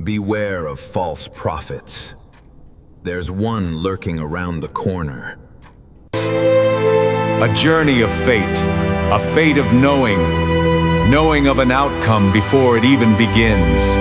Beware of false prophets. There's one lurking around the corner. A journey of fate, a fate of knowing of an outcome before it even begins.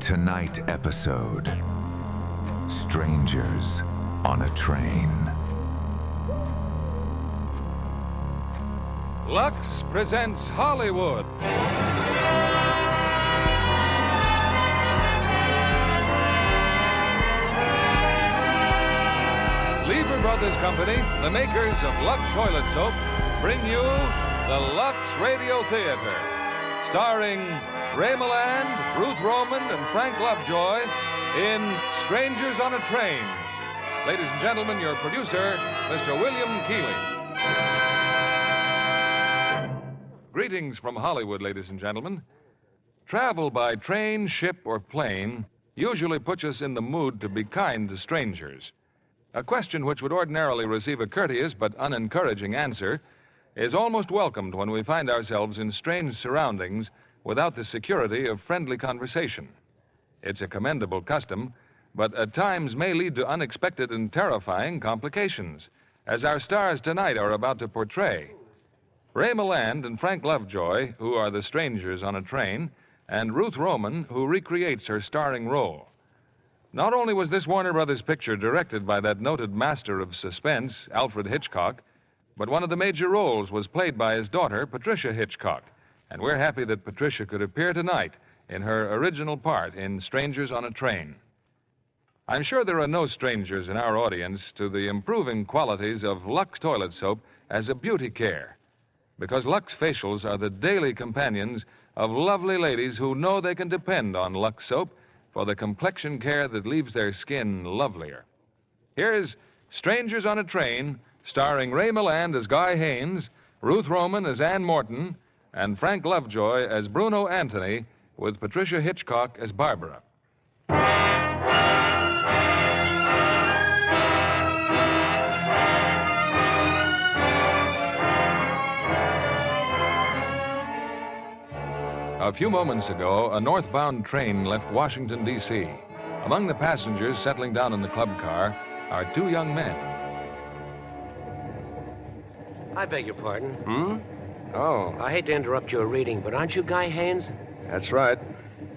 Tonight episode, Strangers on a Train. Lux presents Hollywood. Lever Brothers Company, the makers of Lux Toilet Soap, bring you the Lux Radio Theater, starring Ray Milland, Ruth Roman, and Frank Lovejoy in Strangers on a Train. Ladies and gentlemen, your producer, Mr. William Keeley. Greetings from Hollywood, ladies and gentlemen. Travel by train, ship, or plane usually puts us in the mood to be kind to strangers. A question which would ordinarily receive a courteous but unencouraging answer is almost welcomed when we find ourselves in strange surroundings without the security of friendly conversation. It's a commendable custom, but at times may lead to unexpected and terrifying complications, as our stars tonight are about to portray. Ray Milland and Frank Lovejoy, who are the strangers on a train, and Ruth Roman, who recreates her starring role. Not only was this Warner Brothers picture directed by that noted master of suspense, Alfred Hitchcock, but one of the major roles was played by his daughter, Patricia Hitchcock. And we're happy that Patricia could appear tonight in her original part in Strangers on a Train. I'm sure there are no strangers in our audience to the improving qualities of Lux Toilet Soap as a beauty care, because Lux facials are the daily companions of lovely ladies who know they can depend on Lux Soap for the complexion care that leaves their skin lovelier. Here's Strangers on a Train, starring Ray Milland as Guy Haynes, Ruth Roman as Ann Morton, and Frank Lovejoy as Bruno Anthony, with Patricia Hitchcock as Barbara. A few moments ago, a northbound train left Washington, D.C. Among the passengers settling down in the club car are two young men. I beg your pardon. Hmm? Oh, I hate to interrupt your reading, but aren't you Guy Haynes? that's right.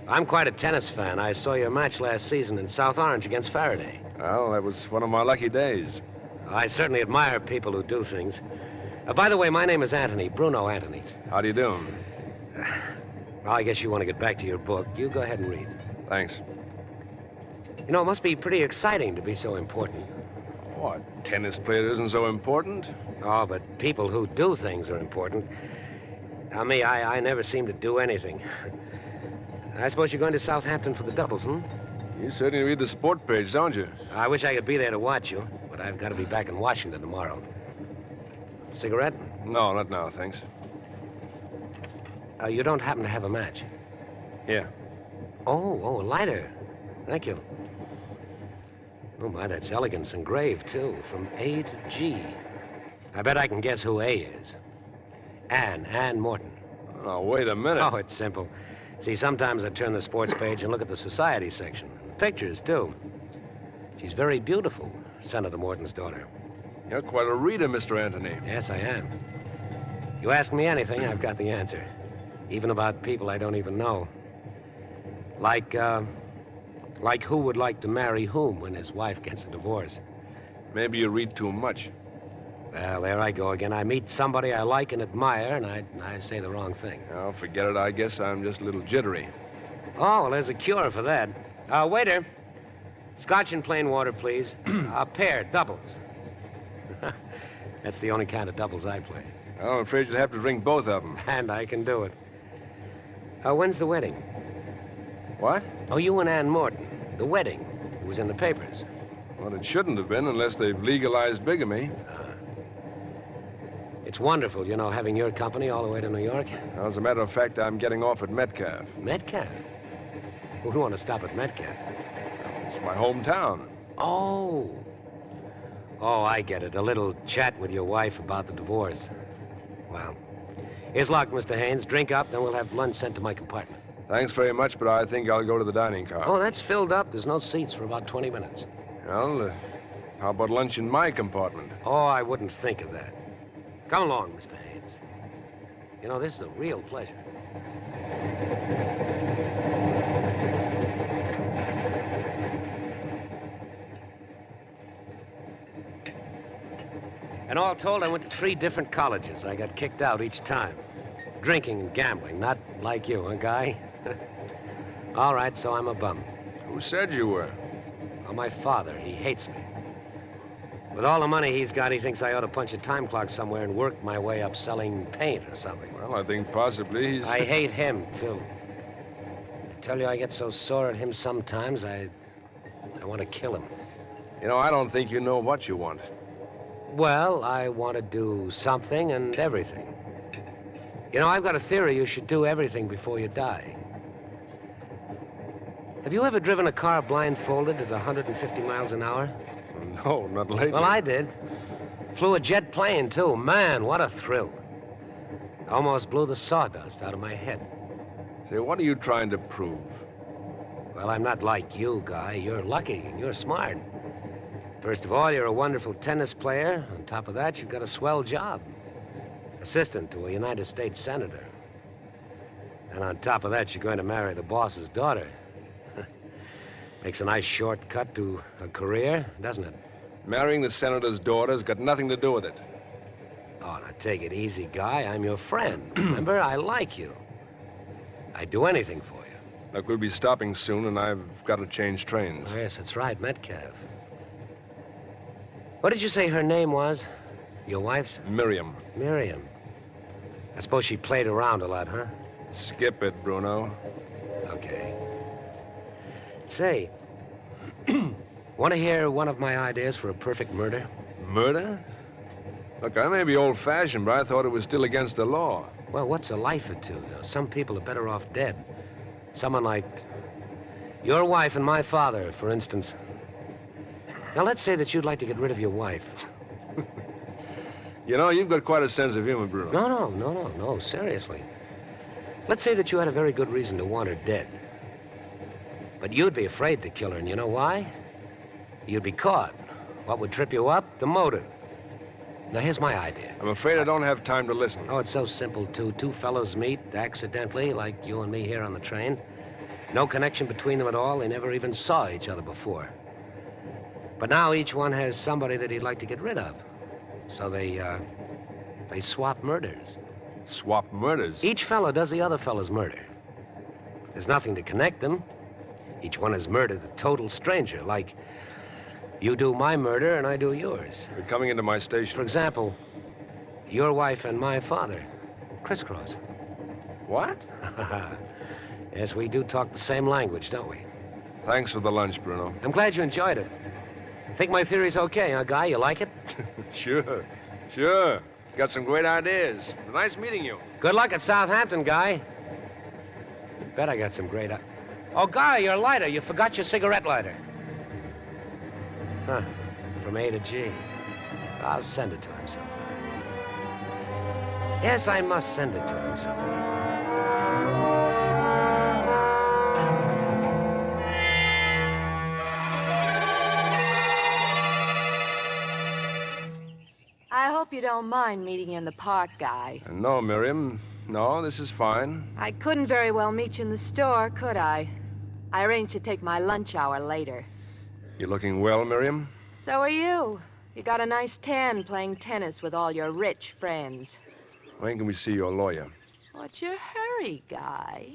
I'm quite a tennis fan. I saw your match last season in South Orange against Faraday. Well, that was one of my lucky days. I certainly admire people who do things. By the way, my name is Anthony, Bruno Anthony. How do you do? Well, I guess you want to get back to your book. You go ahead and read. Thanks. You know, it must be pretty exciting to be so important. What, tennis player isn't so important? Oh, but people who do things are important. Now, me, I never seem to do anything. I suppose you're going to Southampton for the doubles, hmm? You certainly read the sport page, don't you? I wish I could be there to watch you, but I've got to be back in Washington tomorrow. Cigarette? No, not now, thanks. You don't happen to have a match? Here. Oh, a lighter. Thank you. Oh, my, that's elegance engraved, too, from A to G. I bet I can guess who A is. Ann Morton. Oh, wait a minute. Oh, it's simple. See, sometimes I turn the sports page and look at the society section. Pictures, too. She's very beautiful, Senator Morton's daughter. You're quite a reader, Mr. Anthony. Yes, I am. You ask me anything, I've got the answer. Even about people I don't even know. Like who would like to marry whom when his wife gets a divorce. Maybe you read too much. Well, there I go again. I meet somebody I like and admire, and I say the wrong thing. Oh, forget it. I guess I'm just a little jittery. Oh, well, there's a cure for that. Waiter. Scotch and plain water, please. A pair, doubles. That's the only kind of doubles I play. Well, I'm afraid you'll have to drink both of them. And I can do it. When's the wedding? What? Oh, you and Ann Morton. The wedding. It was in the papers. Well, it shouldn't have been unless they've legalized bigamy. It's wonderful, you know, having your company all the way to New York. Well, as a matter of fact, I'm getting off at Metcalf. Metcalf? Who would want to stop at Metcalf? It's my hometown. Oh. Oh, I get it. A little chat with your wife about the divorce. Well, here's luck, Mr. Haynes. Drink up, then we'll have lunch sent to my compartment. Thanks very much, but I think I'll go to the dining car. Oh, that's filled up. There's no seats for about 20 minutes. Well, how about lunch in my compartment? Oh, I wouldn't think of that. Come along, Mr. Haynes. You know, this is a real pleasure. And all told, I went to 3 different colleges. I got kicked out each time. Drinking and gambling, not like you, huh, Guy? All right, so I'm a bum. Who said you were? Well, my father, he hates me. With all the money he's got, he thinks I ought to punch a time clock somewhere and work my way up selling paint or something. Well, I think possibly he's... I hate him, too. I tell you, I get so sore at him sometimes, I want to kill him. You know, I don't think you know what you want. Well, I want to do something and everything. You know, I've got a theory you should do everything before you die. Have you ever driven a car blindfolded at 150 miles an hour? No, not lately. Well, I did. Flew a jet plane, too. Man, what a thrill. Almost blew the sawdust out of my head. Say, what are you trying to prove? Well, I'm not like you, Guy. You're lucky and you're smart. First of all, you're a wonderful tennis player. On top of that, you've got a swell job. Assistant to a United States senator. And on top of that, you're going to marry the boss's daughter. Makes a nice shortcut to a career, doesn't it? Marrying the senator's daughter's got nothing to do with it. Oh, now take it easy, Guy. I'm your friend. Remember, I like you. I'd do anything for you. Look, we'll be stopping soon, and I've got to change trains. Oh, yes, that's right, Metcalf. What did you say her name was? Your wife's? Miriam. Miriam. I suppose she played around a lot, huh? Skip it, Bruno. Okay. Say, want to hear one of my ideas for a perfect murder? Murder? Look, I may be old-fashioned, but I thought it was still against the law. Well, what's a life or two? You know, some people are better off dead. Someone like your wife and my father, for instance. Now, let's say that you'd like to get rid of your wife. You know, you've got quite a sense of humor, Bruno. No, seriously. Let's say that you had a very good reason to want her dead. But you'd be afraid to kill her, and you know why? You'd be caught. What would trip you up? The motive. Now, here's my idea. I'm afraid I don't have time to listen. Oh, it's so simple, too. 2 fellows meet accidentally, like you and me here on the train. No connection between them at all. They never even saw each other before. But now each one has somebody that he'd like to get rid of. So they swap murders. Swap murders? Each fellow does the other fellow's murder. There's nothing to connect them. Each one has murdered a total stranger, like you do my murder and I do yours. You're coming into my station. For example, your wife and my father. Crisscross. What? Yes, we do talk the same language, don't we? Thanks for the lunch, Bruno. I'm glad you enjoyed it. Think my theory's okay, huh, Guy? You like it? Sure. Got some great ideas. Nice meeting you. Good luck at Southampton, Guy. Bet I got some great... Oh, Guy, your lighter. You forgot your cigarette lighter. Huh. From A to G. I'll send it to him sometime. Yes, I must send it to him sometime. I hope you don't mind meeting you in the park, Guy. No, Miriam. No, this is fine. I couldn't very well meet you in the store, could I? I arranged to take my lunch hour later. You looking well, Miriam? So are you. You got a nice tan playing tennis with all your rich friends. When can we see your lawyer? What's your hurry, Guy?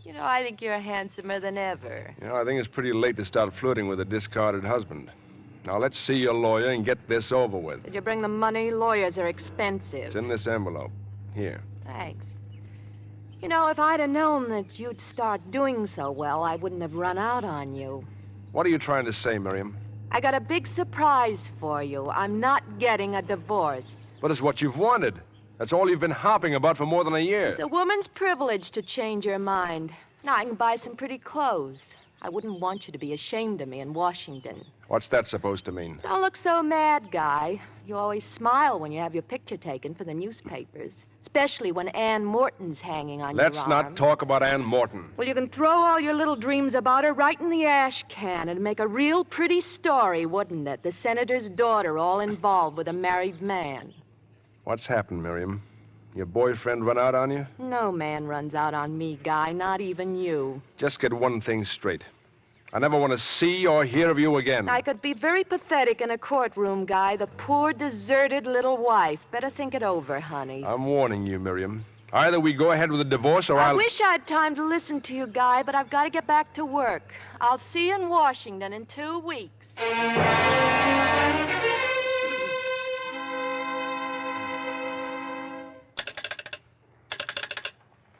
You know, I think you're handsomer than ever. You know, I think it's pretty late to start flirting with a discarded husband. Now, let's see your lawyer and get this over with. Did you bring the money? Lawyers are expensive. It's in this envelope. Here. Thanks. You know, if I'd have known that you'd start doing so well, I wouldn't have run out on you. What are you trying to say, Miriam? I got a big surprise for you. I'm not getting a divorce. But it's what you've wanted. That's all you've been harping about for more than a year. It's a woman's privilege to change your mind. Now, I can buy some pretty clothes. I wouldn't want you to be ashamed of me in Washington. What's that supposed to mean? Don't look so mad, Guy. You always smile when you have your picture taken for the newspapers, especially when Ann Morton's hanging on your arm. Let's not talk about Ann Morton. Well, you can throw all your little dreams about her right in the ash can and make a real pretty story, wouldn't it? The senator's daughter all involved with a married man. What's happened, Miriam? Your boyfriend run out on you? No man runs out on me, Guy, not even you. Just get one thing straight. I never want to see or hear of you again. I could be very pathetic in a courtroom, Guy. The poor, deserted little wife. Better think it over, honey. I'm warning you, Miriam. Either we go ahead with a divorce or I wish I had time to listen to you, Guy, but I've got to get back to work. I'll see you in Washington in 2 weeks.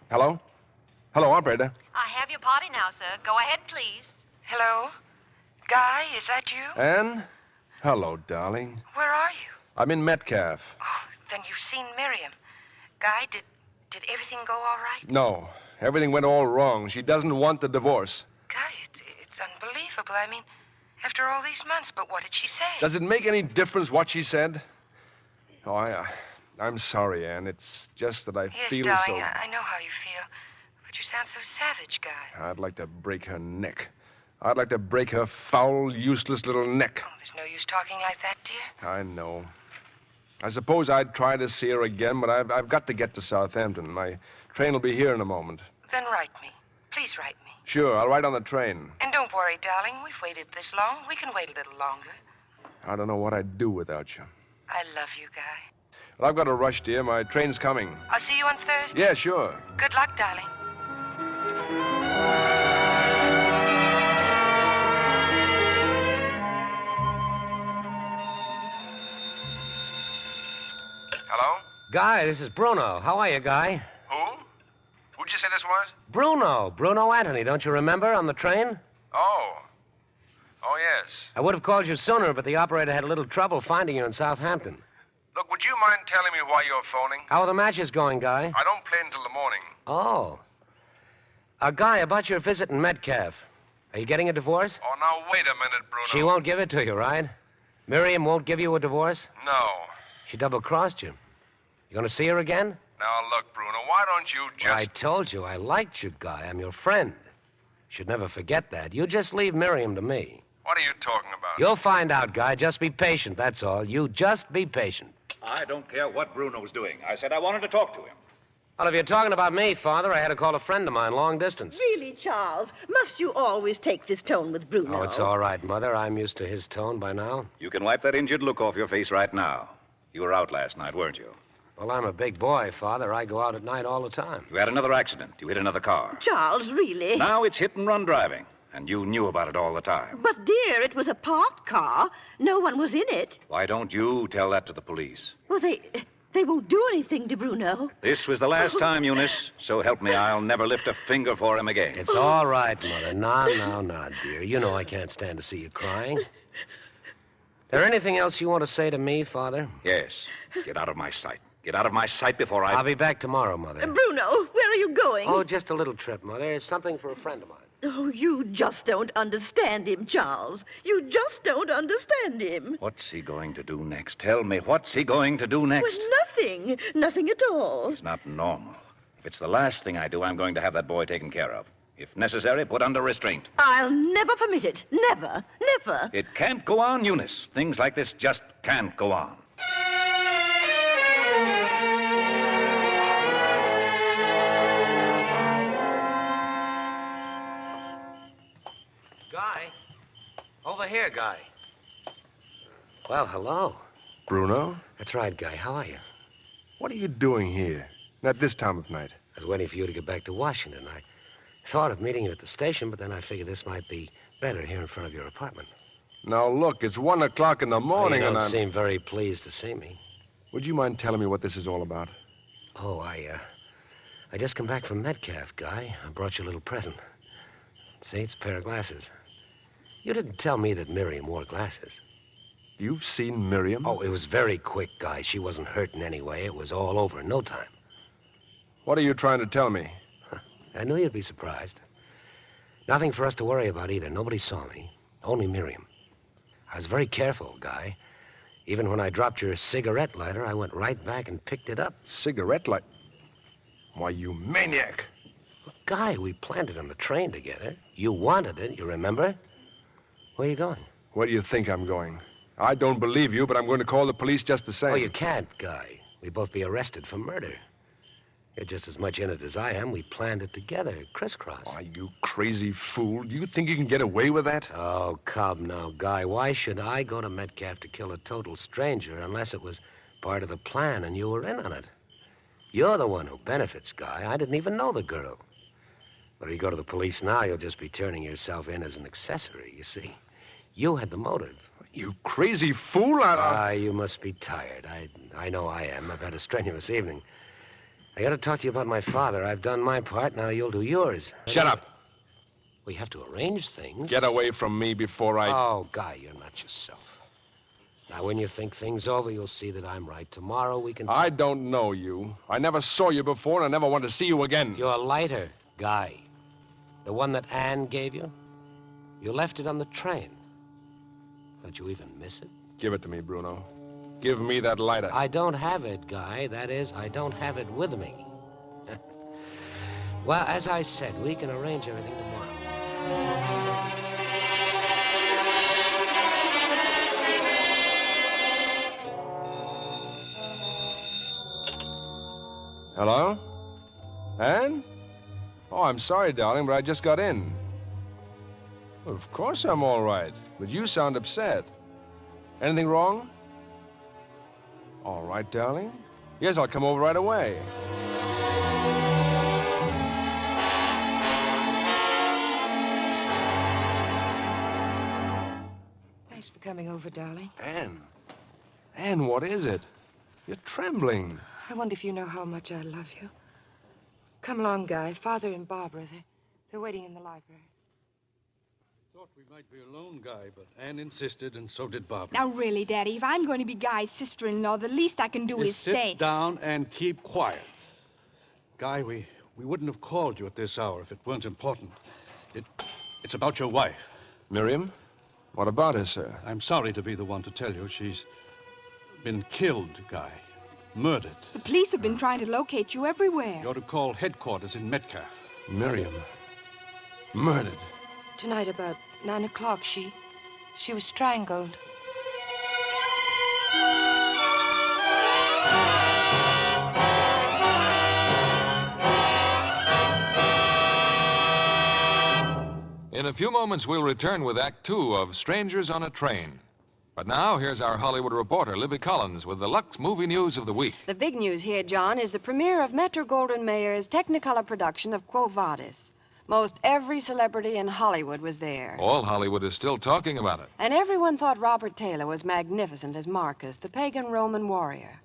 Hello? Hello, operator. I have your party now, sir. Go ahead, please. Hello? Guy, is that you? Ann? Hello, darling. Where are you? I'm in Metcalf. Oh, then you've seen Miriam. Guy, did everything go all right? No, everything went all wrong. She doesn't want the divorce. Guy, it's unbelievable. I mean, after all these months, but what did she say? Does it make any difference what she said? Oh, I'm sorry, Ann. It's just that I Yes, feel darling, so... I know how you feel. But you sound so savage, Guy. I'd like to break her neck. I'd like to break her foul, useless little neck. Oh, there's no use talking like that, dear. I know. I suppose I'd try to see her again, but I've got to get to Southampton. My train will be here in a moment. Then write me. Please write me. Sure, I'll write on the train. And don't worry, darling. We've waited this long. We can wait a little longer. I don't know what I'd do without you. I love you, Guy. But I've got to rush, dear. My train's coming. I'll see you on Thursday. Yeah, sure. Good luck, darling. Hello? Guy, this is Bruno. How are you, Guy? Who? Who'd you say this was? Bruno Anthony, don't you remember, on the train? Oh. Oh, yes. I would have called you sooner, but the operator had a little trouble finding you in Southampton. Look, would you mind telling me why you're phoning? How are the matches going, Guy? I don't play until the morning. Oh. Guy, about your visit in Metcalf. Are you getting a divorce? Oh, now, wait a minute, Bruno. She won't give it to you, right? Miriam won't give you a divorce? No. She double-crossed you. You gonna see her again? Now, look, Bruno, why don't you just... I told you I liked you, Guy. I'm your friend. Should never forget that. You just leave Miriam to me. What are you talking about? You'll find out, Guy. Just be patient, that's all. You just be patient. I don't care what Bruno's doing. I said I wanted to talk to him. Well, if you're talking about me, Father, I had to call a friend of mine long distance. Really, Charles? Must you always take this tone with Bruno? Oh, it's all right, Mother. I'm used to his tone by now. You can wipe that injured look off your face right now. You were out last night, weren't you? Well, I'm a big boy, Father. I go out at night all the time. You had another accident. You hit another car. Charles, really? Now it's hit-and-run driving, and you knew about it all the time. But, dear, it was a parked car. No one was in it. Why don't you tell that to the police? Well, they won't do anything to Bruno. This was the last time, Eunice. So help me, I'll never lift a finger for him again. It's all right, Mother. Now, dear. You know I can't stand to see you crying. There anything else you want to say to me, Father? Yes. Get out of my sight. Get out of my sight before I'll be back tomorrow, Mother. Bruno, where are you going? Oh, just a little trip, Mother. It's something for a friend of mine. Oh, you just don't understand him, Charles. You just don't understand him. What's he going to do next? Tell me, what's he going to do next? Well, nothing. Nothing at all. He's not normal. If it's the last thing I do, I'm going to have that boy taken care of. If necessary, put under restraint. I'll never permit it. Never. Never. It can't go on, Eunice. Things like this just can't go on. Guy? Over here, Guy. Well, hello. Bruno? That's right, Guy. How are you? What are you doing here? At this time of night? I was waiting for you to get back to Washington. Thought of meeting you at the station, but then I figured this might be better here in front of your apartment. Now, look, it's 1 o'clock in the morning, You and don't seem very pleased to see me. Would you mind telling me what this is all about? Oh, I just come back from Metcalf, Guy. I brought you a little present. See, it's a pair of glasses. You didn't tell me that Miriam wore glasses. You've seen Miriam? Oh, it was very quick, Guy. She wasn't hurt in any way. It was all over in no time. What are you trying to tell me? I knew you'd be surprised. Nothing for us to worry about either. Nobody saw me. Only Miriam. I was very careful, Guy. Even when I dropped your cigarette lighter, I went right back and picked it up. Cigarette light? Why, you maniac! Look, Guy, we planned it on the train together. You wanted it, you remember? Where are you going? Where do you think I'm going? I don't believe you, but I'm going to call the police just the same. Oh, you can't, Guy. We'd both be arrested for murder. You're just as much in it as I am. We planned it together, crisscross. Why, you crazy fool. Do you think you can get away with that? Oh, come now, Guy. Why should I go to Metcalf to kill a total stranger unless it was part of the plan and you were in on it? You're the one who benefits, Guy. I didn't even know the girl. But if you go to the police now, you'll just be turning yourself in as an accessory, you see. You had the motive. You crazy fool. You must be tired. I know I am. I've had a strenuous evening. I got to talk to you about my father. I've done my part. Now you'll do yours. Shut up. We have to arrange things. Get away from me before I... Oh, Guy, you're not yourself. Now, when you think things over, you'll see that I'm right. Tomorrow we can... I don't know you. I never saw you before, and I never want to see you again. Your lighter, Guy. The one that Anne gave you. You left it on the train. Don't you even miss it? Give it to me, Bruno. Give me that lighter. I don't have it, Guy. That is, I don't have it with me. Well, as I said, we can arrange everything tomorrow. Hello? Anne? Oh, I'm sorry, darling, but I just got in. Well, of course I'm all right, but you sound upset. Anything wrong? All right, darling. Yes, I'll come over right away. Thanks for coming over, darling. Anne. Anne, what is it? You're trembling. I wonder if you know how much I love you. Come along, Guy. Father and Barbara, they're waiting in the library. Thought we might be alone, Guy, but Anne insisted, and so did Barbara. Now, really, Daddy, if I'm going to be Guy's sister-in-law, the least I can do is stay. Sit down and keep quiet. Guy, we wouldn't have called you at this hour if it weren't important. It's about your wife. Miriam? What about her, sir? I'm sorry to be the one to tell you. She's been killed, Guy. Murdered. The police have been trying to locate you everywhere. You're to call headquarters in Metcalf. Miriam. Murdered. Tonight about 9 o'clock, she was strangled. In a few moments, we'll return with Act Two of Strangers on a Train. But now, here's our Hollywood reporter, Libby Collins, with the Lux movie news of the week. The big news here, John, is the premiere of Metro-Goldwyn-Mayer's Technicolor production of Quo Vadis. Most every celebrity in Hollywood was there. All Hollywood is still talking about it. And everyone thought Robert Taylor was magnificent as Marcus, the pagan Roman warrior.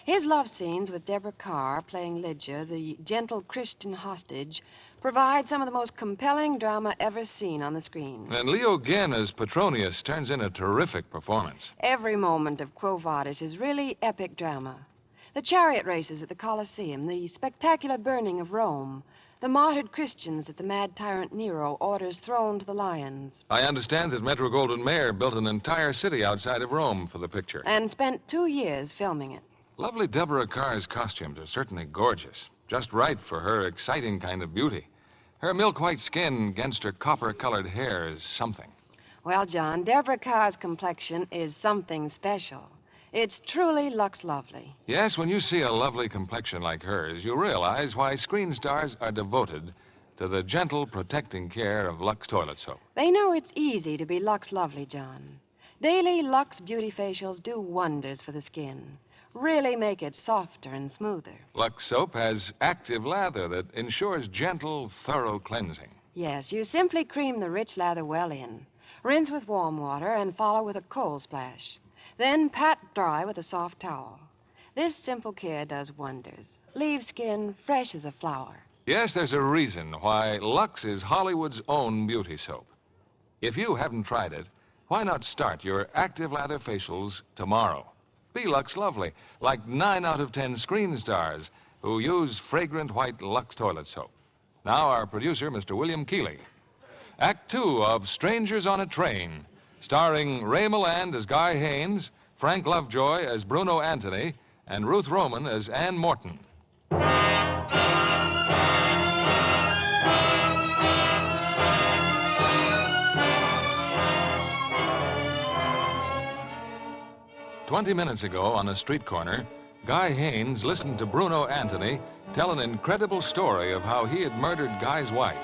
His love scenes with Deborah Carr playing Lydia, the gentle Christian hostage, provide some of the most compelling drama ever seen on the screen. And Leo Ginn as Petronius turns in a terrific performance. Every moment of Quo Vadis is really epic drama. The chariot races at the Colosseum, the spectacular burning of Rome, the martyred Christians that the mad tyrant Nero orders thrown to the lions. I understand that Metro-Goldwyn-Mayer built an entire city outside of Rome for the picture. And spent 2 years filming it. Lovely Deborah Carr's costumes are certainly gorgeous. Just right for her exciting kind of beauty. Her milk-white skin against her copper-colored hair is something. Well, John, Deborah Carr's complexion is something special. It's truly Lux Lovely. Yes, when you see a lovely complexion like hers, you realize why screen stars are devoted to the gentle, protecting care of Lux toilet soap. They know it's easy to be Lux Lovely, John. Daily Lux beauty facials do wonders for the skin. really make it softer and smoother. Lux Soap has active lather that ensures gentle, thorough cleansing. Yes, you simply cream the rich lather well in. Rinse with warm water and follow with a cold splash. Then pat dry with a soft towel. This simple care does wonders. Leaves skin fresh as a flower. Yes, there's a reason why Lux is Hollywood's own beauty soap. If you haven't tried it, why not start your active lather facials tomorrow? Be Lux lovely, like 9 out of 10 screen stars who use fragrant white Lux toilet soap. Now our producer, Mr. William Keeley. Act 2 of Strangers on a Train, starring Ray Milland as Guy Haynes, Frank Lovejoy as Bruno Anthony, and Ruth Roman as Ann Morton. 20 minutes ago, on a street corner, Guy Haynes listened to Bruno Anthony tell an incredible story of how he had murdered Guy's wife.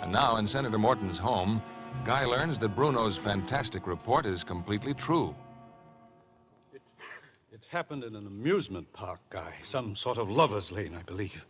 And now, in Senator Morton's home, Guy learns that Bruno's fantastic report is completely true. It happened in an amusement park, Guy. Some sort of lover's lane, I believe.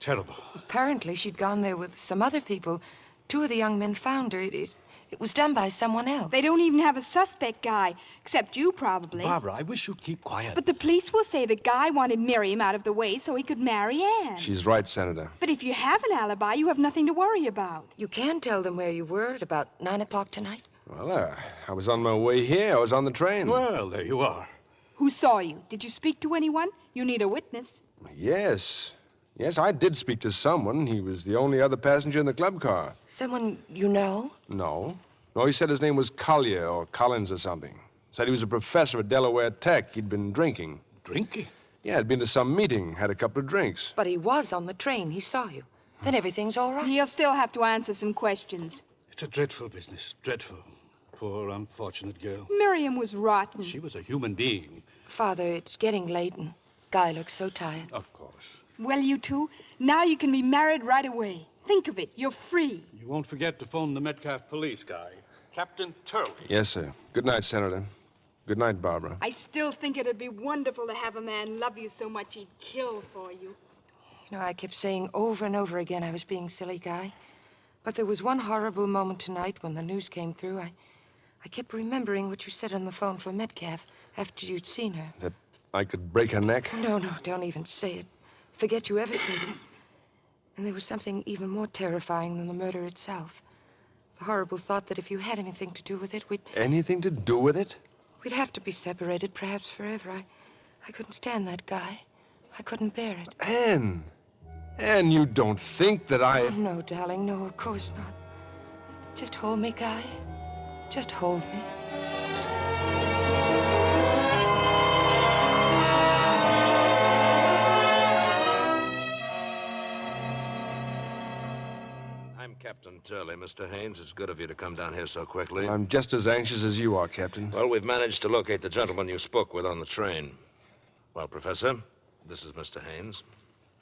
Terrible. Apparently, she'd gone there with some other people. 2 of the young men found her. It was done by someone else. They don't even have a suspect, Guy, except you, probably. Barbara, I wish you'd keep quiet. But the police will say that Guy wanted Miriam out of the way so he could marry Anne. She's right, Senator. But if you have an alibi, you have nothing to worry about. You can tell them where you were at about 9 o'clock tonight. Well, I was on my way here. I was on the train. Well, there you are. Who saw you? Did you speak to anyone? You need a witness. Yes. Yes, I did speak to someone. He was the only other passenger in the club car. Someone you know? No. No, he said his name was Collier or Collins or something. Said he was a professor at Delaware Tech. He'd been drinking. Drinking? Yeah, had been to some meeting, had a couple of drinks. But he was on the train. He saw you. Then everything's all right. He'll still have to answer some questions. It's a dreadful business. Dreadful. Poor, unfortunate girl. Miriam was rotten. She was a human being. Father, it's getting late and Guy looks so tired. Of course. Well, you two, now you can be married right away. Think of it. You're free. You won't forget to phone the Metcalf police, Guy. Captain Turley. Yes, sir. Good night, Senator. Good night, Barbara. I still think it'd be wonderful to have a man love you so much he'd kill for you. You know, I kept saying over and over again I was being silly, Guy. But there was one horrible moment tonight when the news came through. I kept remembering what you said on the phone for Metcalf after you'd seen her. That I could break her neck? No, don't even say it. Forget you ever said it. And there was something even more terrifying than the murder itself. The horrible thought that if you had anything to do with it, Anything to do with it? We'd have to be separated, perhaps forever. I couldn't stand that, Guy. I couldn't bear it. Anne! Anne, you don't think that I... Oh, no, darling, no, of course not. Just hold me, Guy. Just hold me. I'm Captain Turley. Mr. Haynes, it's good of you to come down here so quickly. I'm just as anxious as you are, Captain. Well, we've managed to locate the gentleman you spoke with on the train. Well, Professor, this is Mr. Haynes.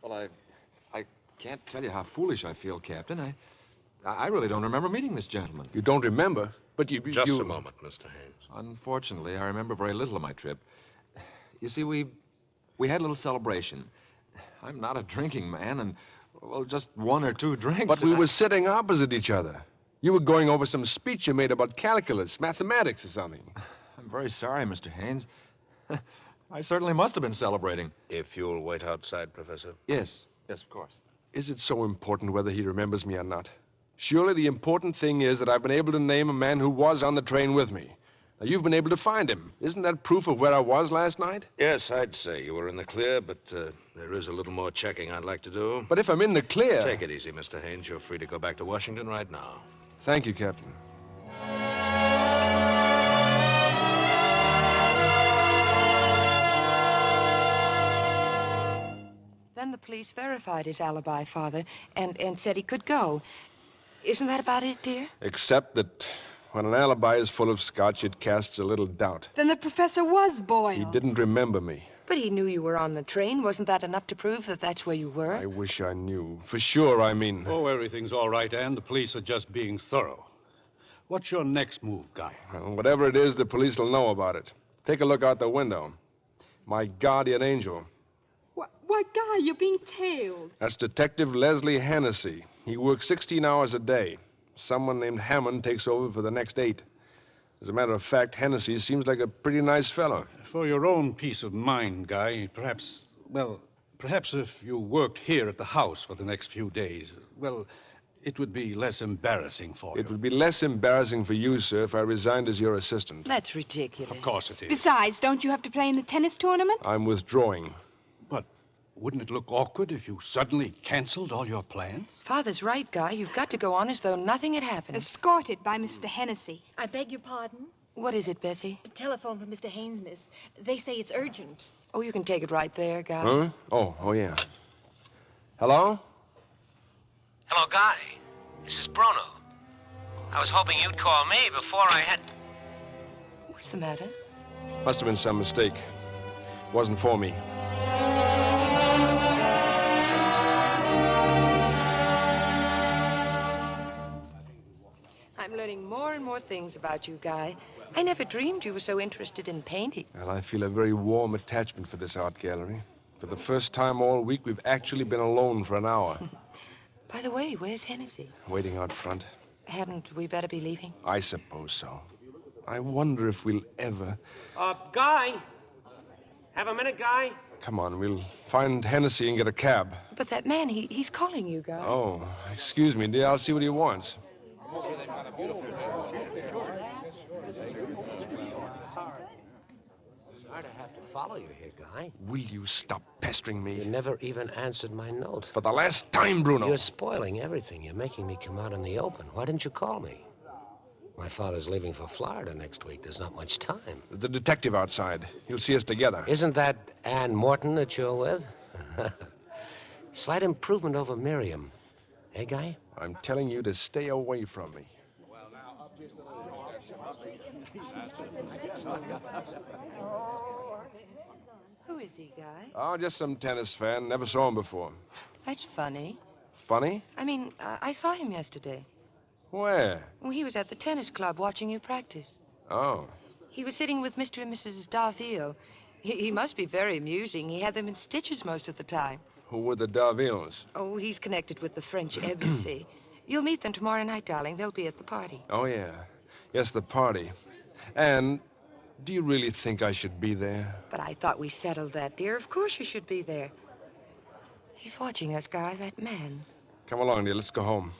Well, I can't tell you how foolish I feel, Captain. I really don't remember meeting this gentleman. You don't remember? But you... Just a moment, Mr. Haynes. Unfortunately, I remember very little of my trip. You see, we had a little celebration. I'm not a drinking man, and, well, just 1 or 2 drinks. But we were sitting opposite each other. You were going over some speech you made about calculus, mathematics or something. I'm very sorry, Mr. Haynes. I certainly must have been celebrating. If you'll wait outside, Professor. Yes, of course. Is it so important whether he remembers me or not? Surely the important thing is that I've been able to name a man who was on the train with me. Now, you've been able to find him. Isn't that proof of where I was last night? Yes, I'd say you were in the clear, but there is a little more checking I'd like to do. But if I'm in the clear... Take it easy, Mr. Haynes. You're free to go back to Washington right now. Thank you, Captain. Then the police verified his alibi, Father, and said he could go. Isn't that about it, dear? Except that when an alibi is full of scotch, it casts a little doubt. Then the professor was Boyle. He didn't remember me. But he knew you were on the train. Wasn't that enough to prove that that's where you were? I wish I knew. For sure, I mean. Oh, everything's all right, Anne. The police are just being thorough. What's your next move, Guy? Well, whatever it is, the police will know about it. Take a look out the window. My guardian angel. Why, Guy, you're being tailed. That's Detective Leslie Hennessy. He works 16 hours a day. Someone named Hammond takes over for the next 8. As a matter of fact, Hennessy seems like a pretty nice fellow. For your own peace of mind, Guy, perhaps if you worked here at the house for the next few days, well, it would be less embarrassing for you. It would be less embarrassing for you, sir, if I resigned as your assistant. That's ridiculous. Of course it is. Besides, don't you have to play in the tennis tournament? I'm withdrawing. But wouldn't it look awkward if you suddenly canceled all your plans? Father's right, Guy. You've got to go on as though nothing had happened. Escorted by Mr. Hennessy. I beg your pardon? What is it, Bessie? A telephone from Mr. Haynes, miss. They say it's urgent. Oh, you can take it right there, Guy. Huh? Oh, yeah. Hello? Hello, Guy. This is Bruno. I was hoping you'd call me before I had... What's the matter? Must have been some mistake. Wasn't for me. I'm learning more and more things about you, Guy. I never dreamed you were so interested in painting. Well, I feel a very warm attachment for this art gallery. For the first time all week, we've actually been alone for an hour. By the way, where's Hennessy? Waiting out front. Hadn't we better be leaving? I suppose so. I wonder if we'll ever... Guy! Have a minute, Guy? Come on, we'll find Hennessy and get a cab. But that man, he's calling you, Guy. Oh, excuse me, dear. I'll see what he wants. Sorry to have to follow you here, Guy. Will you stop pestering me? You never even answered my note. For the last time, Bruno. You're spoiling everything. You're making me come out in the open. Why didn't you call me? My father's leaving for Florida next week. There's not much time. The detective outside. He'll see us together. Isn't that Ann Morton that you're with? Slight improvement over Miriam. Eh, Guy? I'm telling you to stay away from me. Who is he, Guy? Oh, just some tennis fan. Never saw him before. That's funny. Funny? I mean, I saw him yesterday. Where? Well, he was at the tennis club watching you practice. Oh. He was sitting with Mr. and Mrs. Darville. He must be very amusing. He had them in stitches most of the time. Who were the Darvilles? Oh, he's connected with the French embassy. You'll meet them tomorrow night, darling. They'll be at the party. Oh, yeah. Yes, the party. And do you really think I should be there? But I thought we settled that, dear. Of course you should be there. He's watching us, Guy, that man. Come along, dear. Let's go home.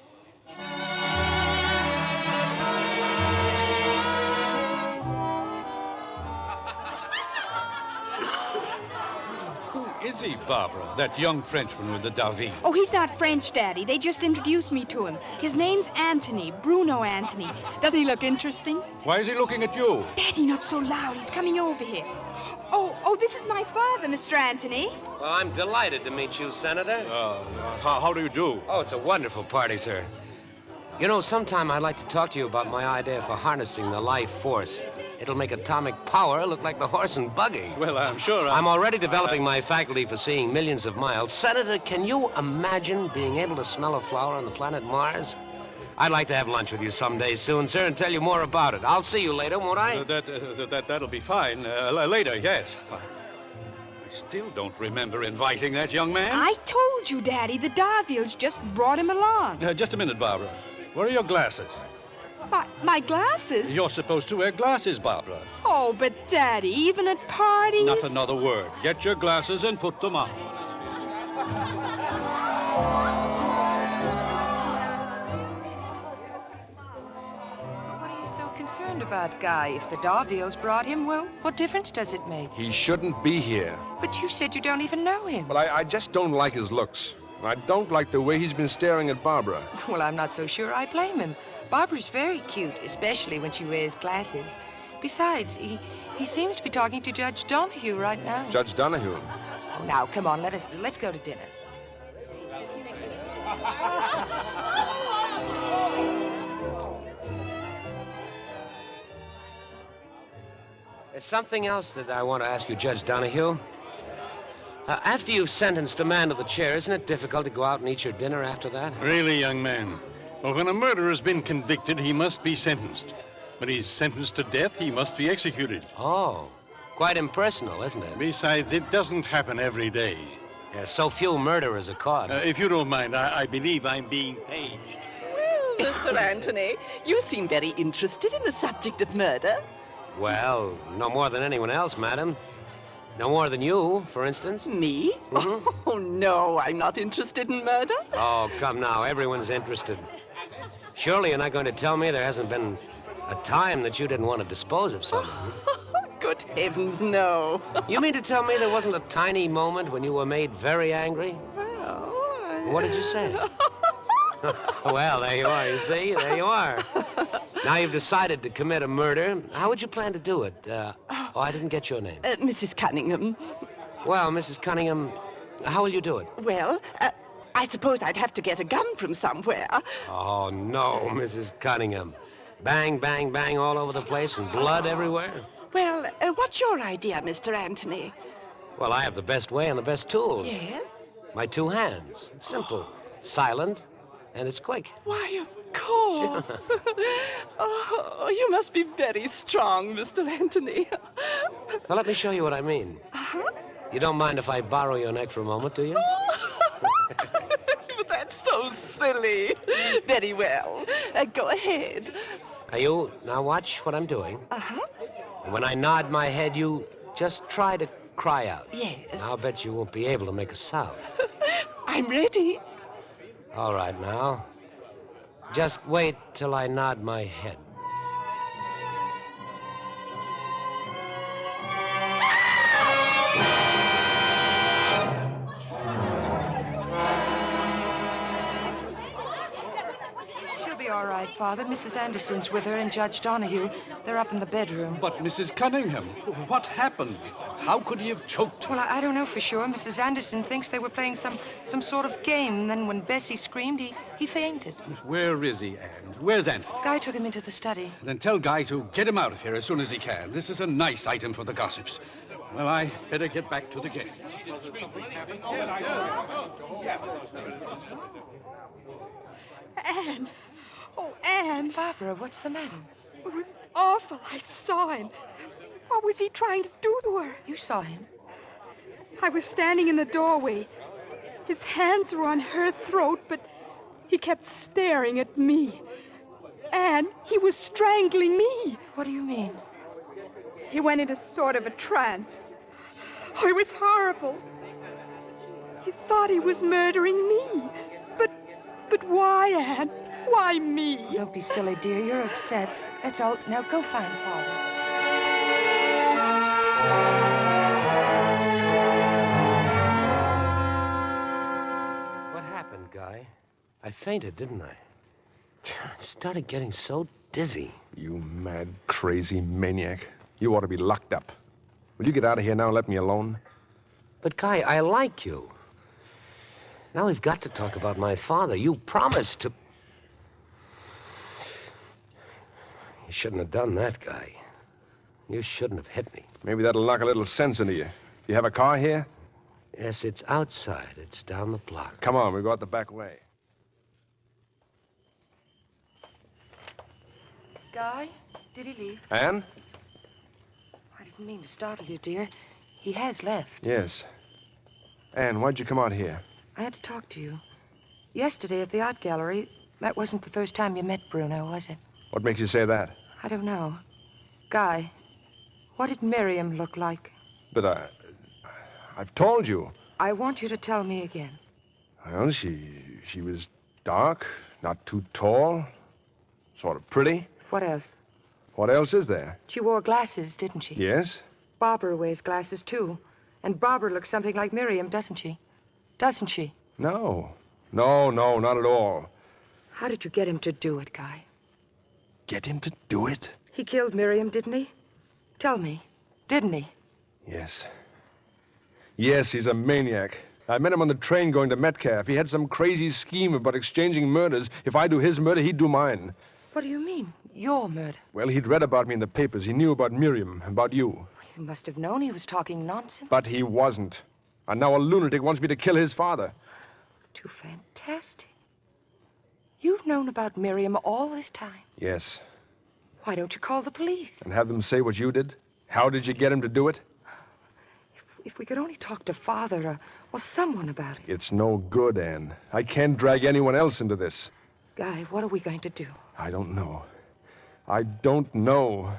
Who is he, Barbara? That young Frenchman with the Darville? Oh, he's not French, Daddy. They just introduced me to him. His name's Anthony, Bruno Anthony. Doesn't he look interesting? Why is he looking at you? Daddy, not so loud. He's coming over here. Oh, this is my father, Mr. Anthony. Well, I'm delighted to meet you, Senator. How do you do? Oh, it's a wonderful party, sir. You know, sometime I'd like to talk to you about my idea for harnessing the life force. It'll make atomic power look like the horse and buggy. Well, I'm sure I'm already developing my faculty for seeing millions of miles. Senator, can you imagine being able to smell a flower on the planet Mars? I'd like to have lunch with you someday soon, sir, and tell you more about it. I'll see you later, won't I? That'll be fine. Later, yes. I still don't remember inviting that young man. I told you, Daddy. The Darvilles just brought him along. Just a minute, Barbara. Where are your glasses? My glasses? You're supposed to wear glasses, Barbara. Oh, but Daddy, even at parties? Not another word. Get your glasses and put them on. What are you so concerned about, Guy? If the Darvilles brought him, well, what difference does it make? He shouldn't be here. But you said you don't even know him. Well, I just don't like his looks. I don't like the way he's been staring at Barbara. Well, I'm not so sure I blame him. Barbara's very cute, especially when she wears glasses. Besides, he seems to be talking to Judge Donahue right now. Judge Donahue? Oh, now, come on, let's go to dinner. There's something else that I want to ask you, Judge Donahue. After you've sentenced a man to the chair, isn't it difficult to go out and eat your dinner after that? Really, young man. Well, when a murderer has been convicted, he must be sentenced. When he's sentenced to death, he must be executed. Oh, Quite impersonal, isn't it? Besides, it doesn't happen every day. Yeah, so few murderers are caught. If you don't mind, I believe I'm being paged. Well, Mr. Anthony, you seem very interested in the subject of murder. Well, no more than anyone else, madam. No more than you, for instance. Me? Oh, no, I'm not interested in murder. Oh, come now. Everyone's interested. Surely you're not going to tell me there hasn't been a time that you didn't want to dispose of someone. Good heavens, no. You mean to tell me there wasn't a tiny moment when you were made very angry? Well, What did you say? Well, there you are, you see? There you are. Now you've decided to commit a murder. How would you plan to do it? I didn't get your name. Mrs. Cunningham. Well, Mrs. Cunningham, how will you do it? Well, I suppose I'd have to get a gun from somewhere. Oh, no, Mrs. Cunningham. Bang, bang, bang all over the place and blood everywhere? Well, what's your idea, Mr. Anthony? Well, I have the best way and the best tools. Yes? My 2 hands. It's simple, silent, and it's quick. Why, of course. Oh, you must be very strong, Mr. Anthony. Well, let me show you what I mean. Uh-huh. You don't mind if I borrow your neck for a moment, do you? But that's so silly. Very well. Go ahead. You now watch what I'm doing. Uh-huh. And when I nod my head, you just try to cry out. Yes. I'll bet you won't be able to make a sound. I'm ready. All right, now. Just wait till I nod my head. She'll be all right, Father. Mrs. Anderson's with her and Judge Donahue. They're up in the bedroom. But, Mrs. Cunningham, what happened? How could he have choked? Well, I don't know for sure. Mrs. Anderson thinks they were playing some sort of game, and then when Bessie screamed, he fainted. Where is he, Anne? Where's Aunt? Guy took him into the study. Then tell Guy to get him out of here as soon as he can. This is a nice item for the gossips. Well, I better get back to the guests. Anne. Oh, Anne. Barbara, what's the matter? It was awful. I saw him. What was he trying to do to her? You saw him? I was standing in the doorway. His hands were on her throat, but he kept staring at me. And he was strangling me. What do you mean? He went into sort of a trance. Oh, it was horrible. He thought he was murdering me. But why, Anne? Why me? Don't be silly, dear. You're upset. That's all. Now go find Father. What happened, Guy? I fainted, didn't I? I started getting so dizzy. You mad, crazy maniac. You ought to be locked up. Will you get out of here now and let me alone? But, Guy, I like you. Now we've got to talk about my father. You promised to... You shouldn't have done that, Guy. You shouldn't have hit me. Maybe that'll knock a little sense into you. You have a car here? Yes, it's outside. It's down the block. Come on, we'll go out the back way. Guy, did he leave? Anne? I didn't mean to startle you, dear. He has left. Yes. Anne, why'd you come out here? I had to talk to you. Yesterday at the art gallery, that wasn't the first time you met Bruno, was it? What makes you say that? I don't know. Guy, what did Miriam look like? But I've told you. I want you to tell me again. Well, she was dark, not too tall, sort of pretty. What else? What else is there? She wore glasses, didn't she? Yes? Barbara wears glasses, too. And Barbara looks something like Miriam, doesn't she? Doesn't she? No. No, not at all. How did you get him to do it, Guy? Get him to do it? He killed Miriam, didn't he? Tell me, didn't he? Yes. Yes, he's a maniac. I met him on the train going to Metcalf. He had some crazy scheme about exchanging murders. If I do his murder, he'd do mine. What do you mean, your murder? Well, he'd read about me in the papers. He knew about Miriam, about you. You must have known he was talking nonsense. But he wasn't. And now a lunatic wants me to kill his father. It's too fantastic. You've known about Miriam all this time. Yes. Why don't you call the police? And have them say what you did? How did you get him to do it? If we could only talk to Father or someone about it. It's no good, Anne. I can't drag anyone else into this. Guy, what are we going to do? I don't know. I don't know.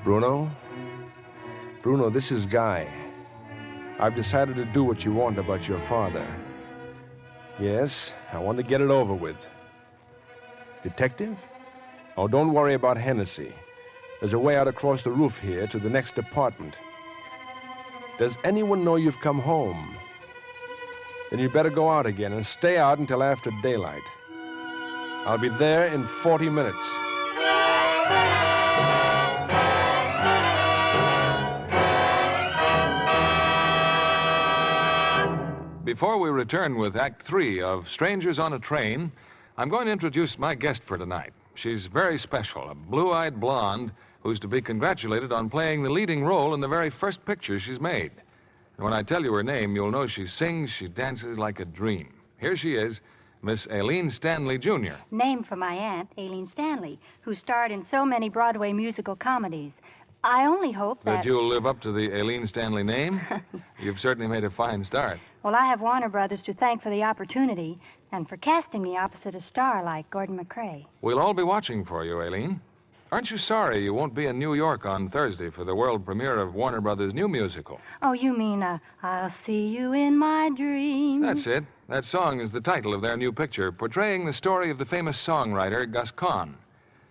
Bruno? Bruno, this is Guy. I've decided to do what you want about your father. Yes, I want to get it over with. Detective? Oh, don't worry about Hennessy. There's a way out across the roof here to the next apartment. Does anyone know you've come home? Then you'd better go out again and stay out until after daylight. I'll be there in 40 minutes. Before we return with Act 3 of Strangers on a Train, I'm going to introduce my guest for tonight. She's very special, a blue-eyed blonde who's to be congratulated on playing the leading role in the very first picture she's made. And when I tell you her name, you'll know she sings, she dances like a dream. Here she is, Miss Aileen Stanley, Jr. Named for my aunt, Aileen Stanley, who starred in so many Broadway musical comedies. I only hope that you'll live up to the Aileen Stanley name? You've certainly made a fine start. Well, I have Warner Brothers to thank for the opportunity and for casting me opposite a star like Gordon MacRae. We'll all be watching for you, Aileen. Aren't you sorry you won't be in New York on Thursday for the world premiere of Warner Brothers' new musical? Oh, you mean, I'll see you in my dreams? That's it. That song is the title of their new picture, portraying the story of the famous songwriter Gus Kahn.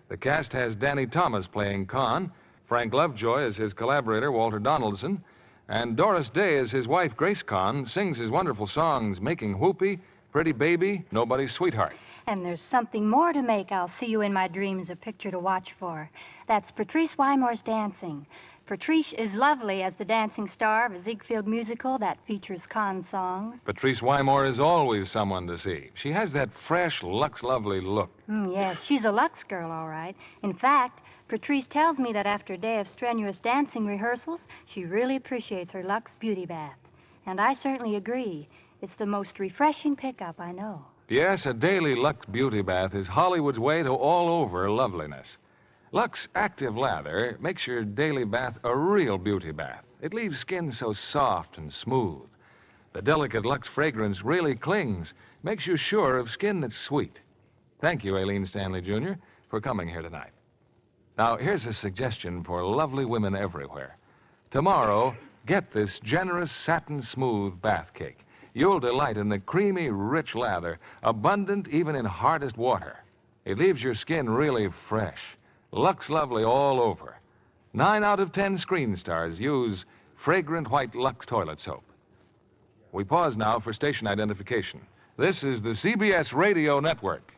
The cast has Danny Thomas playing Kahn, Frank Lovejoy as his collaborator, Walter Donaldson, and Doris Day as his wife, Grace Kahn, sings his wonderful songs, Making Whoopee, Pretty Baby, Nobody's Sweetheart. And there's something more to make I'll See You in My Dreams a picture to watch for. That's Patrice Wymore's dancing. Patrice is lovely as the dancing star of a Ziegfeld musical that features Kahn's songs. Patrice Wymore is always someone to see. She has that fresh, Lux-lovely look. Yes, she's a Lux girl, all right. In fact, Patrice tells me that after a day of strenuous dancing rehearsals, she really appreciates her Lux beauty bath. And I certainly agree. It's the most refreshing pickup I know. Yes, a daily Lux beauty bath is Hollywood's way to all-over loveliness. Lux Active Lather makes your daily bath a real beauty bath. It leaves skin so soft and smooth. The delicate Lux fragrance really clings, makes you sure of skin that's sweet. Thank you, Aileen Stanley, Jr., for coming here tonight. Now, here's a suggestion for lovely women everywhere. Tomorrow, get this generous satin-smooth bath cake. You'll delight in the creamy, rich lather, abundant even in hardest water. It leaves your skin really fresh. Lux lovely all over. 9 out of 10 screen stars use fragrant white Lux toilet soap. We pause now for station identification. This is the CBS Radio Network.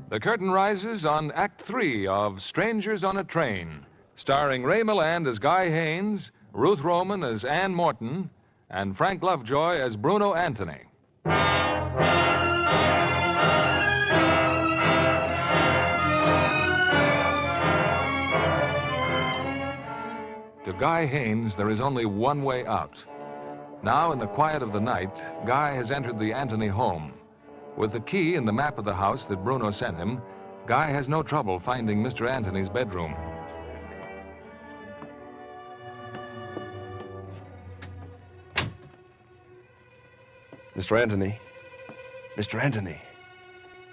The curtain rises on Act 3 of Strangers on a Train, starring Ray Milland as Guy Haynes, Ruth Roman as Ann Morton, and Frank Lovejoy as Bruno Anthony. To Guy Haynes, there is only one way out. Now, in the quiet of the night, Guy has entered the Anthony home. With the key and the map of the house that Bruno sent him, Guy has no trouble finding Mr. Anthony's bedroom. Mr. Anthony. Mr. Anthony.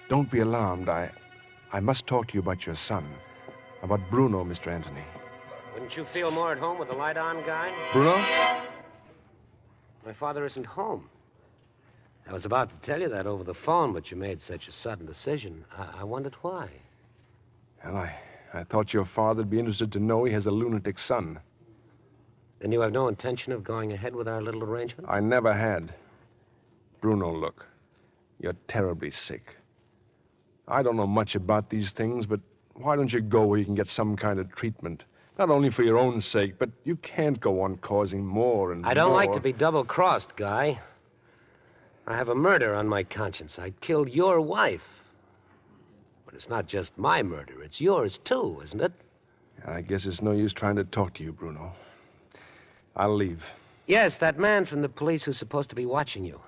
Don't be alarmed. I must talk to you about your son. About Bruno, Mr. Anthony. Wouldn't you feel more at home with the light on, Guy? Bruno? My father isn't home. I was about to tell you that over the phone, but you made such a sudden decision. I wondered why. Well, I thought your father'd be interested to know he has a lunatic son. Then you have no intention of going ahead with our little arrangement? I never had. Bruno, look. You're terribly sick. I don't know much about these things, but why don't you go where you can get some kind of treatment? Not only for your own sake, but you can't go on causing more and more. I don't like to be double-crossed, Guy. I have a murder on my conscience. I killed your wife. But it's not just my murder. It's yours, too, isn't it? I guess it's no use trying to talk to you, Bruno. I'll leave. Yes, that man from the police who's supposed to be watching you.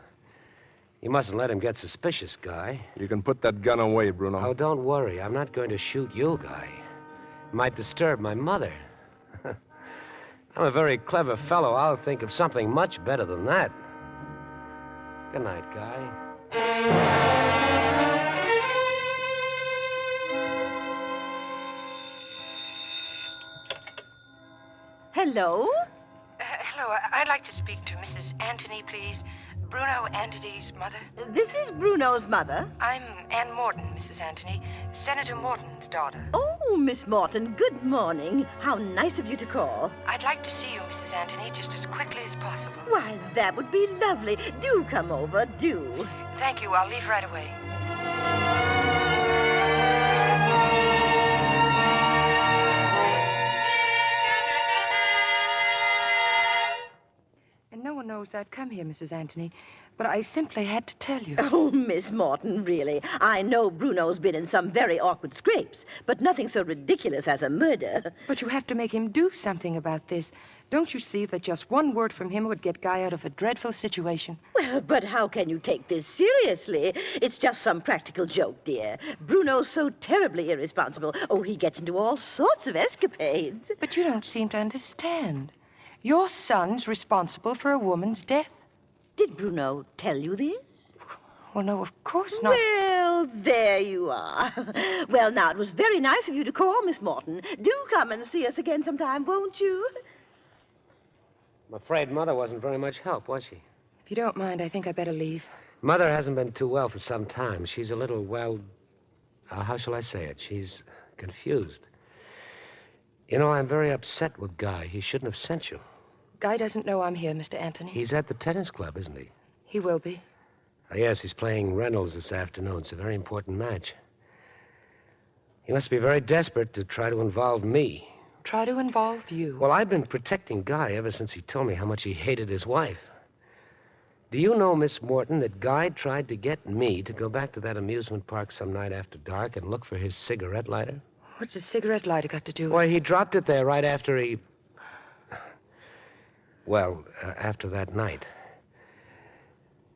You mustn't let him get suspicious, Guy. You can put that gun away, Bruno. Oh, don't worry. I'm not going to shoot you, Guy. It might disturb my mother. I'm a very clever fellow. I'll think of something much better than that. Good night, Guy. Hello? Hello, I'd like to speak to Mrs. Anthony, please. Bruno Anthony's mother. This is Bruno's mother. I'm Ann Morton, Mrs. Anthony, Senator Morton's daughter. Oh, Miss Morton, good morning. How nice of you to call. I'd like to see you, Mrs. Anthony, just as quickly as possible. Why, that would be lovely. Do come over, do. Thank you. I'll leave right away. No one knows I'd come here, Mrs. Anthony, but I simply had to tell you. Oh, Miss Morton, really. I know Bruno's been in some very awkward scrapes, but nothing so ridiculous as a murder. But you have to make him do something about this. Don't you see that just one word from him would get Guy out of a dreadful situation? Well, but how can you take this seriously? It's just some practical joke, dear. Bruno's so terribly irresponsible. Oh, he gets into all sorts of escapades. But you don't seem to understand. Your son's responsible for a woman's death. Did Bruno tell you this? Well, no, of course not. Well, there you are. Well, now, it was very nice of you to call, Miss Morton. Do come and see us again sometime, won't you? I'm afraid Mother wasn't very much help, was she? If you don't mind, I think I'd better leave. Mother hasn't been too well for some time. She's a little, well, how shall I say it? She's confused. You know, I'm very upset with Guy. He shouldn't have sent you. Guy doesn't know I'm here, Mr. Anthony. He's at the tennis club, isn't he? He will be. Yes, he's playing Reynolds this afternoon. It's a very important match. He must be very desperate to try to involve me. Try to involve you? Well, I've been protecting Guy ever since he told me how much he hated his wife. Do you know, Miss Morton, that Guy tried to get me to go back to that amusement park some night after dark and look for his cigarette lighter? What's a cigarette lighter got to do with it? Why, he dropped it there right after he... Well, after that night.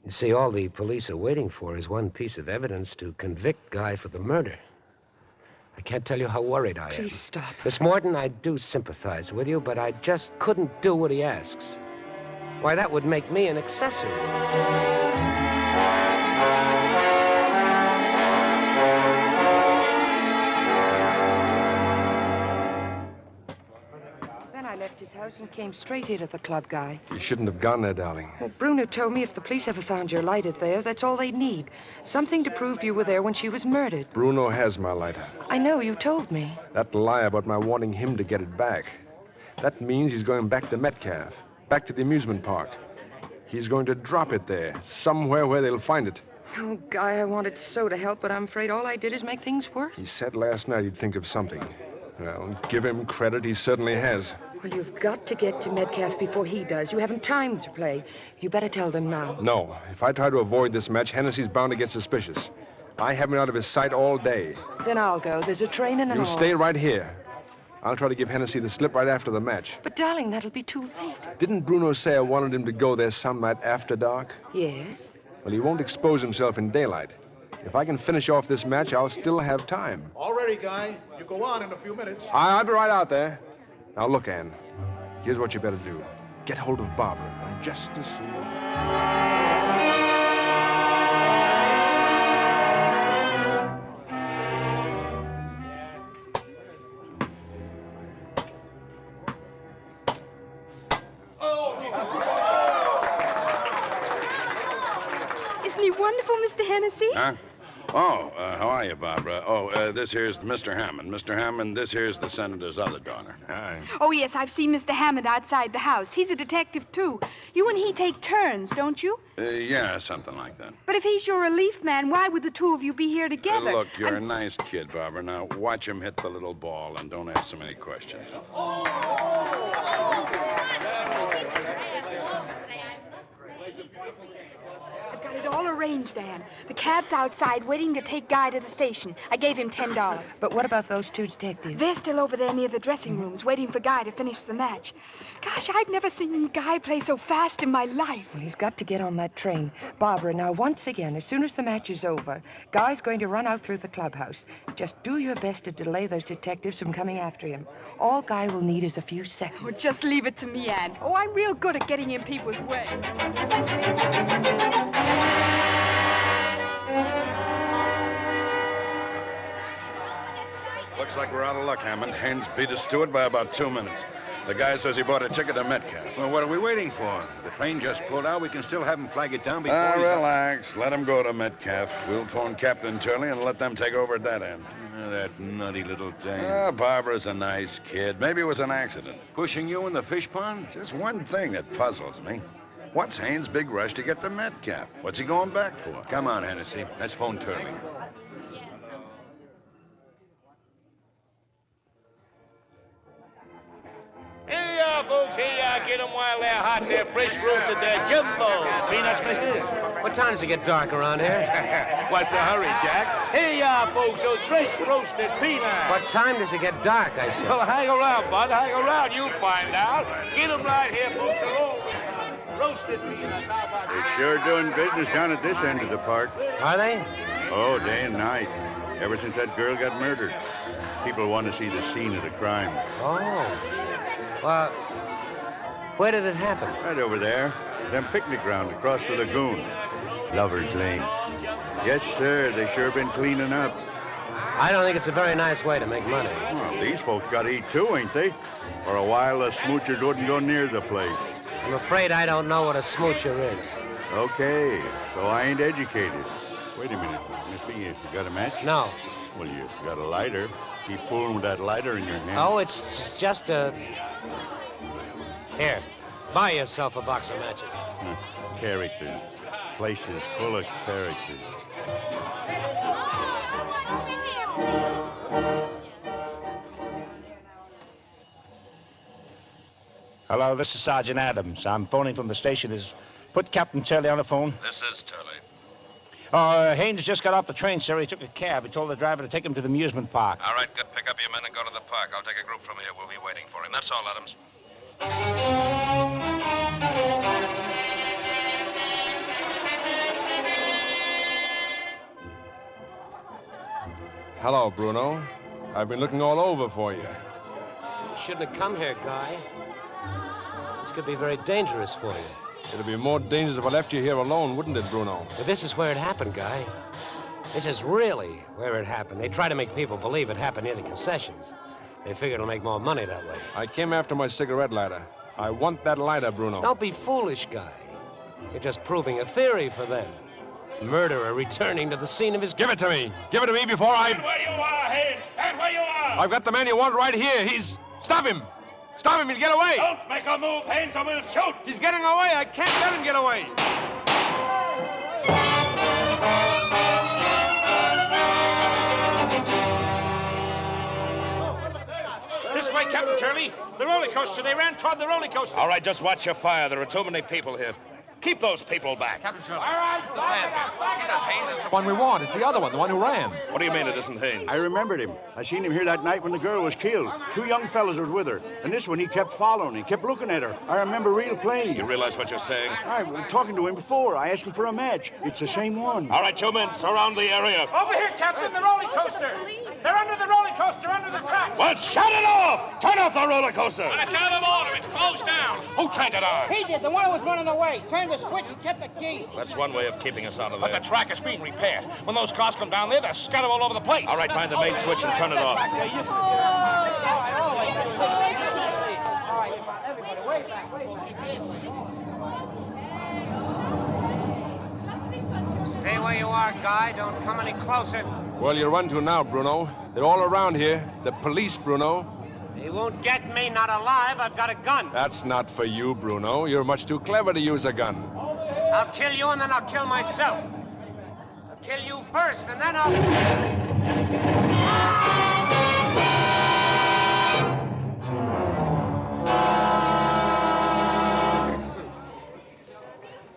You see, all the police are waiting for is one piece of evidence to convict Guy for the murder. I can't tell you how worried I am. Please stop. Miss Morton, I do sympathize with you, but I just couldn't do what he asks. Why, that would make me an accessory. I left his house and came straight here to the club, Guy. You shouldn't have gone there, darling. Well, Bruno told me if the police ever found your lighter there, that's all they'd need. Something to prove you were there when she was murdered. Bruno has my lighter. I know, you told me. That lie about my wanting him to get it back. That means he's going back to Metcalf, back to the amusement park. He's going to drop it there, somewhere where they'll find it. Oh, Guy, I wanted so to help, but I'm afraid all I did is make things worse. He said last night he'd think of something. Well, give him credit, he certainly has. Well, you've got to get to Metcalf before he does. You haven't time to play. You better tell them now. No. If I try to avoid this match, Hennessy's bound to get suspicious. I have him out of his sight all day. Then I'll go. There's a train and an You all. stay right here. I'll try to give Hennessy the slip right after the match. But, darling, that'll be too late. Didn't Bruno say I wanted him to go there some night after dark? Yes. Well, he won't expose himself in daylight. If I can finish off this match, I'll still have time. All ready, Guy. You go on in a few minutes. I'll be right out there. Now, look, Ann. Here's what you better do. Get hold of Barbara. And just as soon Isn't he wonderful, Mr. Hennessy? Huh? Oh, how are you, Barbara? Oh, this here's Mr. Hammond. Mr. Hammond, this here's the senator's other daughter. Hi. Oh, yes, I've seen Mr. Hammond outside the house. He's a detective, too. You and he take turns, don't you? Yeah, something like that. But if he's your relief man, why would the two of you be here together? Look, you're a nice kid, Barbara. Now, watch him hit the little ball and don't ask so many questions. I've got it all arranged, Anne. The cab's outside waiting to take Guy to the station. I gave him $10. But what about those two detectives? They're still over there near the dressing rooms, waiting for Guy to finish the match. Gosh, I've never seen Guy play so fast in my life. Well, he's got to get on that train. Barbara, now, once again, as soon as the match is over, Guy's going to run out through the clubhouse. Just do your best to delay those detectives from coming after him. All Guy will need is a few seconds. Oh, just leave it to me, Anne. Oh, I'm real good at getting in people's way. Looks like we're out of luck, Hammond. Haynes beat us to it by about 2 minutes. The guy says he bought a ticket to Metcalf. Well, what are we waiting for? The train just pulled out. We can still have him flag it down before he's... Relax. Let him go to Metcalf. We'll phone Captain Turley and let them take over at that end. That nutty little thing. Barbara's a nice kid. Maybe it was an accident. Pushing you in the fish pond? Just one thing that puzzles me. What's Haynes' big rush to get to Metcalf? What's he going back for? Come on, Hennessy. Let's phone Turley. Here, folks, here, get them while they're hot. They're fresh roasted, they're jumbos. Peanuts, mister? What time does it get dark around here? What's the hurry, Jack? Here, folks, those fresh roasted peanuts. What time does it get dark, I said? Well, hang around, bud, hang around. You'll find out. Get them right here, folks, along. Roasted peanuts, how about They're sure doing business down at this end of the park. Are they? Oh, day and night. Ever since that girl got murdered. People want to see the scene of the crime. Oh. Well, where did it happen? Right over there. Them picnic ground across the lagoon. Lover's Lane. Yes, sir. They sure been cleaning up. I don't think it's a very nice way to make money. Well, these folks got to eat too, ain't they? For a while, the smoochers wouldn't go near the place. I'm afraid I don't know what a smoocher is. Okay, so I ain't educated. Wait a minute, mister, you got a match? No. Well, you got a lighter. Keep fooling with that lighter in your hand. Oh, it's just a... Here, buy yourself a box of matches. Characters. Place is full of characters. Hello, this is Sergeant Adams. I'm phoning from the station. Put Captain Turley on the phone. This is Turley. Haynes just got off the train, sir. He took a cab. He told the driver to take him to the amusement park. All right, good. Pick up your men and go to the park. I'll take a group from here. We'll be waiting for him. That's all, Adams. Hello, Bruno. I've been looking all over for you. You shouldn't have come here, Guy. This could be very dangerous for you. It'd be more dangerous if I left you here alone, wouldn't it, Bruno? But this is where it happened, Guy. This is really where it happened. They try to make people believe it happened near the concessions. They figure it'll make more money that way. I came after my cigarette lighter. I want that lighter, Bruno. Don't be foolish, Guy. You're just proving a theory for them. Murderer returning to the scene of his... Give it to me. Give it to me before I... Stand where you are, Haynes. Stand where you are. I've got the man you want right here. He's... Stop him. Stop him. He'll get away. Don't make a move, Haynes, or we'll shoot. He's getting away. I can't let him get away. This way, Captain Turley. The roller coaster. They ran toward the roller coaster. All right, just watch your fire. There are too many people here. Keep those people back. Captain Turley. All right. This man. He says Haynes is the one we want. It's the other one, the one who ran. What do you mean it isn't Haynes? I remembered him. I seen him here that night when the girl was killed. Two young fellas was with her. And this one, he kept following. He kept looking at her. I remember real plain. You realize what you're saying? I was talking to him before. I asked him for a match. It's the same one. All right, you men, surround the area. Over here, Captain, the roller coaster. They're under the roller coaster, under the tracks. Well, shut it off! Turn off the roller coaster. Well, it's out of order. It's closed down. Who turned it on? He did. The one who was running away. Turned the switch and kept the key. That's one way of keeping us out of But there. the track is being repaired. When those cars come down there, they're scattered all over the place. All right, find the main switch and turn it off. Stay where you are, Guy. Don't come any closer. Well, you run to now, Bruno. They're all around here. The police, Bruno. He won't get me, not alive. I've got a gun. That's not for you, Bruno. You're much too clever to use a gun. I'll kill you, and then I'll kill myself. I'll kill you first, and then I'll...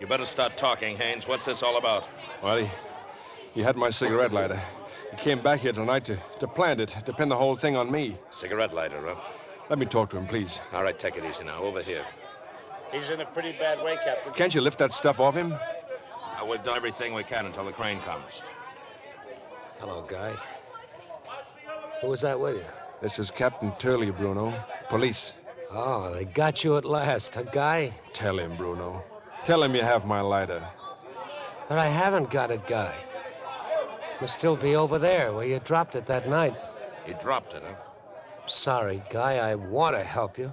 You better start talking, Haynes. What's this all about? Well, he had my cigarette lighter. He came back here tonight to plant it, to pin the whole thing on me. Cigarette lighter, huh? Let me talk to him, please. All right, take it easy now. Over here. He's in a pretty bad way, Captain. Can't you lift that stuff off him? We've done everything we can until the crane comes. Hello, Guy. Who was that with you? This is Captain Turley, Bruno. Police. Oh, they got you at last, huh, Guy? Tell him, Bruno. Tell him you have my lighter. But I haven't got it, Guy. Must still be over there where you dropped it that night. You dropped it, huh? Sorry, Guy. I want to help you.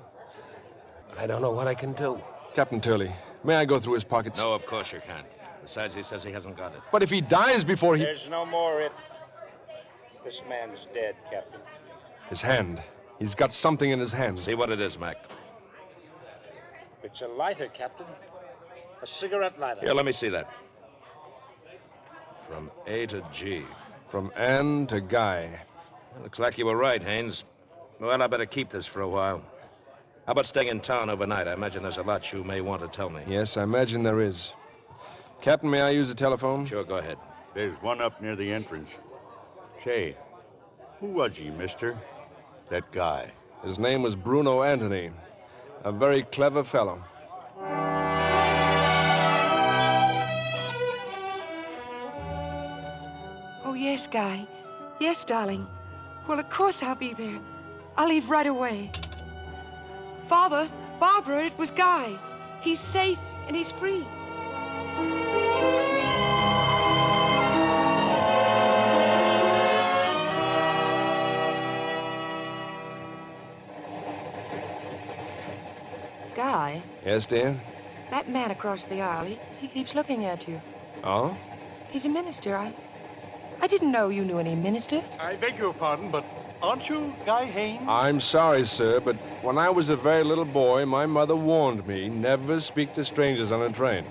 But I don't know what I can do. Captain Turley, may I go through his pockets? No, of course you can't. Besides, he says he hasn't got it. But if he dies before he... There's no more if... This man's dead, Captain. His hand. He's got something in his hand. See what it is, Mac. It's a lighter, Captain. A cigarette lighter. Here, let me see that. From A to G. From Ann to Guy. Looks like you were right, Haynes. Well, I better keep this for a while. How about staying in town overnight? I imagine there's a lot you may want to tell me. Yes, I imagine there is. Captain, may I use the telephone? Sure, go ahead. There's one up near the entrance. Say, who was he, mister? That guy. His name was Bruno Anthony. A very clever fellow. Oh, yes, Guy. Yes, darling. Well, of course I'll be there. I'll leave right away. Father, Barbara, it was Guy. He's safe and he's free. Guy? Yes, dear? That man across the aisle, he keeps looking at you. Oh? He's a minister. I didn't know you knew any ministers. I beg your pardon, but aren't you Guy Haynes? I'm sorry, sir, but when I was a very little boy, my mother warned me never speak to strangers on a train.